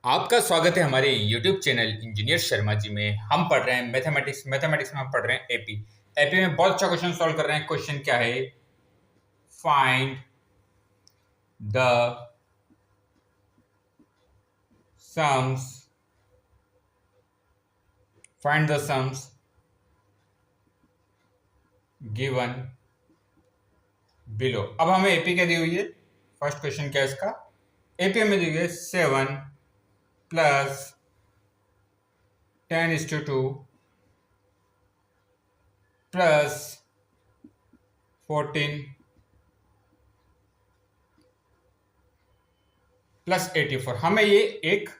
आपका स्वागत है हमारे YouTube channel engineer Sharma ji में। हम पढ़ रहे हैं मैथमेटिक्स में हम पढ़ रहे हैं एपी। एपी में बहुत अच्छा क्वेश्चन सॉल्व कर रहे हैं। क्वेश्चन क्या है? Find the sums given below. अब हमें एपी क्या दी हुई है? फर्स्ट क्वेश्चन क्या है इसका? एपी हमें दी हुई है 7 प्लस 10:2 प्लस 14 प्लस 84। हमें ये एक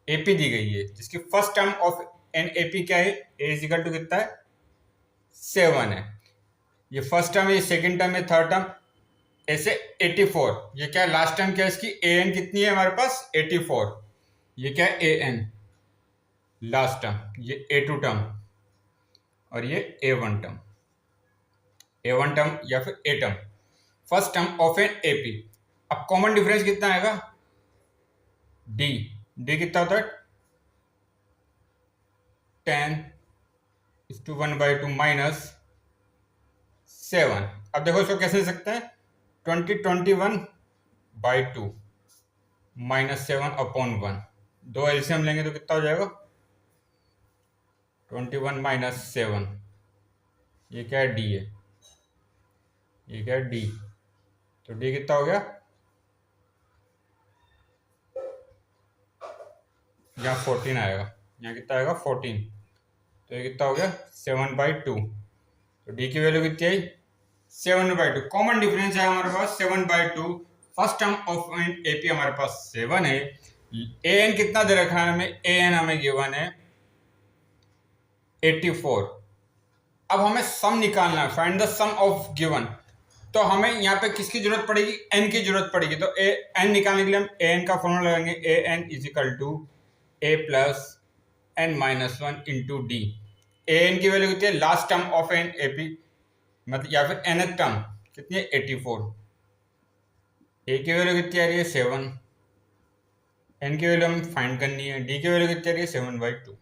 एपी दी गई है जिसकी first term of an AP क्या है? ए इज इक्वल टू कितना है? 7 है। ये फर्स्ट टर्म है, ये सेकंड टर्म है, थर्ड टर्म ऐसे 84। ये क्या है? लास्ट टर्म क्या है इसकी? ए एन कितनी है हमारे पास? 84। ये क्या है? ए एन लास्ट टर्म, ये A2 टर्म और ये A1 टर्म, A1 टर्म या फिर a term, first term of an AP. अब कॉमन डिफरेंस कितना आएगा? डी। डी कितना होता है? 10:1/2 माइनस 7। अब देखो इसको कैसे लिख सकते हैं? 21/2 माइनस 7/1। दो एलसीएम लेंगे तो कितना हो जाएगा? 21 माइनस 7। ये क्या है? डी है। ये क्या है? डी। तो डी कितना हो गया? यहाँ 14 आएगा। यहाँ कितना आएगा? 14। तो ये कितना हो गया? 7/2। तो डी की वैल्यू कितनी आई? 7/2। कॉमन डिफरेंस है हमारे पास 7/2। First term of an AP हमारे पास 7 है। ए एन कितना दे रखा है हमें? ए एन हमें गिवन है 84। अब हमें सम निकालना है, find the sum of given. तो हमें यहाँ पे किसकी जरूरत पड़ेगी? एन की जरूरत पड़ेगी। तो एन निकालने के लिए हम ए एन का फॉर्मूला लगाएंगे। A n is equal to a plus n minus 1 into d. A n की वैल्यू कितनी है? Last term of an AP मतलब या फिर nth टर्म कितनी है? 84। ए की वैल्यू कितनी आ रही है? 7। एन की वैल्यू हमें फाइंड करनी है। डी की वैल्यू कितनी आ रही है? 7/2।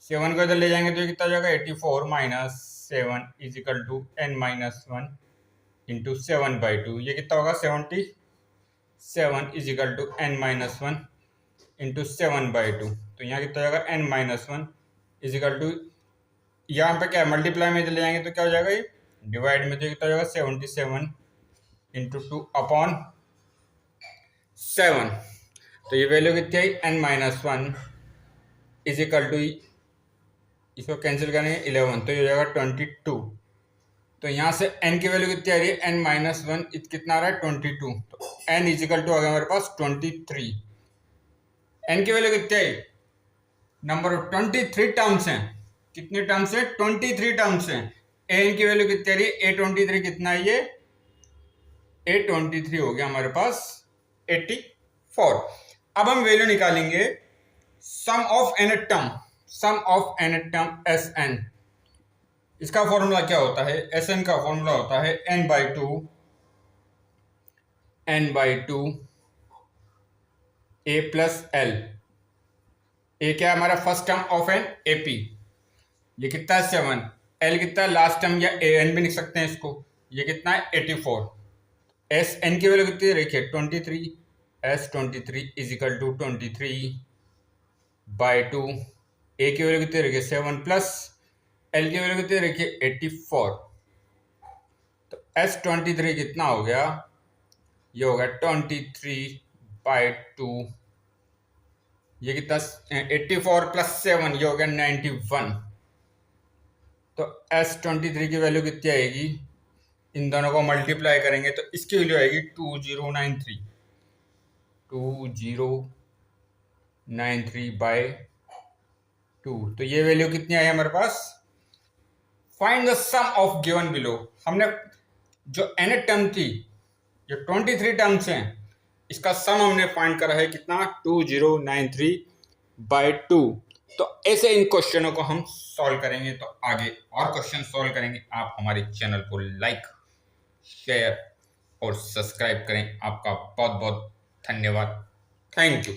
7 को इधर ले जाएंगे तो ये कितना हो जाएगा? 84 minus 7 is equal to n minus 1 into 7/2। ये कितना होगा? 77 is equal to n minus 1 into 7/2। तो यहाँ कितना हो जाएगा? n minus 1 is equal to, यहाँ पे क्या मल्टीप्लाई में ले जाएंगे तो क्या हो जाएगा? ये डिवाइड में तो कितना हो जाएगा? 77 इंटू 2/7। तो ये वैल्यू कितनी आई? n minus 1 is equal to, इसको कैंसिल करेंगे 11 तो ये हो जाएगा 22। तो यहाँ से n की वैल्यू कितनी आ रही है? n माइनस 1 कितना आ रहा है? 22। तो n इज इक्वल टू आ गया हमारे पास 23। n की वैल्यू कितनी आई? नंबर ऑफ 23 टर्म्स हैं। कितने टर्म्स है? 23 टर्म्स हैं। एन की वैल्यू कितनी आ रही है? A23 कितना है? ये A23 हो गया हमारे पास 84। अब हम वैल्यू निकालेंगे sum of n term. Sum of n term S n, इसका फॉर्मूला क्या होता है? एस एन का फॉर्मूला होता है n/2 a प्लस एल। ए क्या है हमारा? First term of an AP. ये कितना है? 7। एल कितना है? लास्ट टर्म या ए एन भी लिख सकते हैं इसको। ये कितना है? 84। एस एन की वैल्यू कितनी रखिए? 23। S 23 is equal to 23/2। A की वैल्यू कितनी रखिए? 7 प्लस एल की वैल्यू कितनी रखिए? 84। तो एस 23 कितना हो गया? ये हो गया 23/2। ये कितना? 84 प्लस 7 ये हो गया 91। तो S23 की वैल्यू कितनी आएगी? इन दोनों को मल्टीप्लाई करेंगे तो इसकी वैल्यू आएगी 2093। 2093/2। तो ये वैल्यू कितनी आई हमारे पास? Find the sum of given below. हमने जो n टर्म थी, जो 23 टर्म्स हैं, इसका सम हमने फाइंड करा है कितना? 2093/2। तो ऐसे इन क्वेश्चनों को हम सॉल्व करेंगे। तो आगे और क्वेश्चन सॉल्व करेंगे। आप हमारे चैनल को लाइक, शेयर और सब्सक्राइब करें। आपका बहुत बहुत धन्यवाद। Thank you.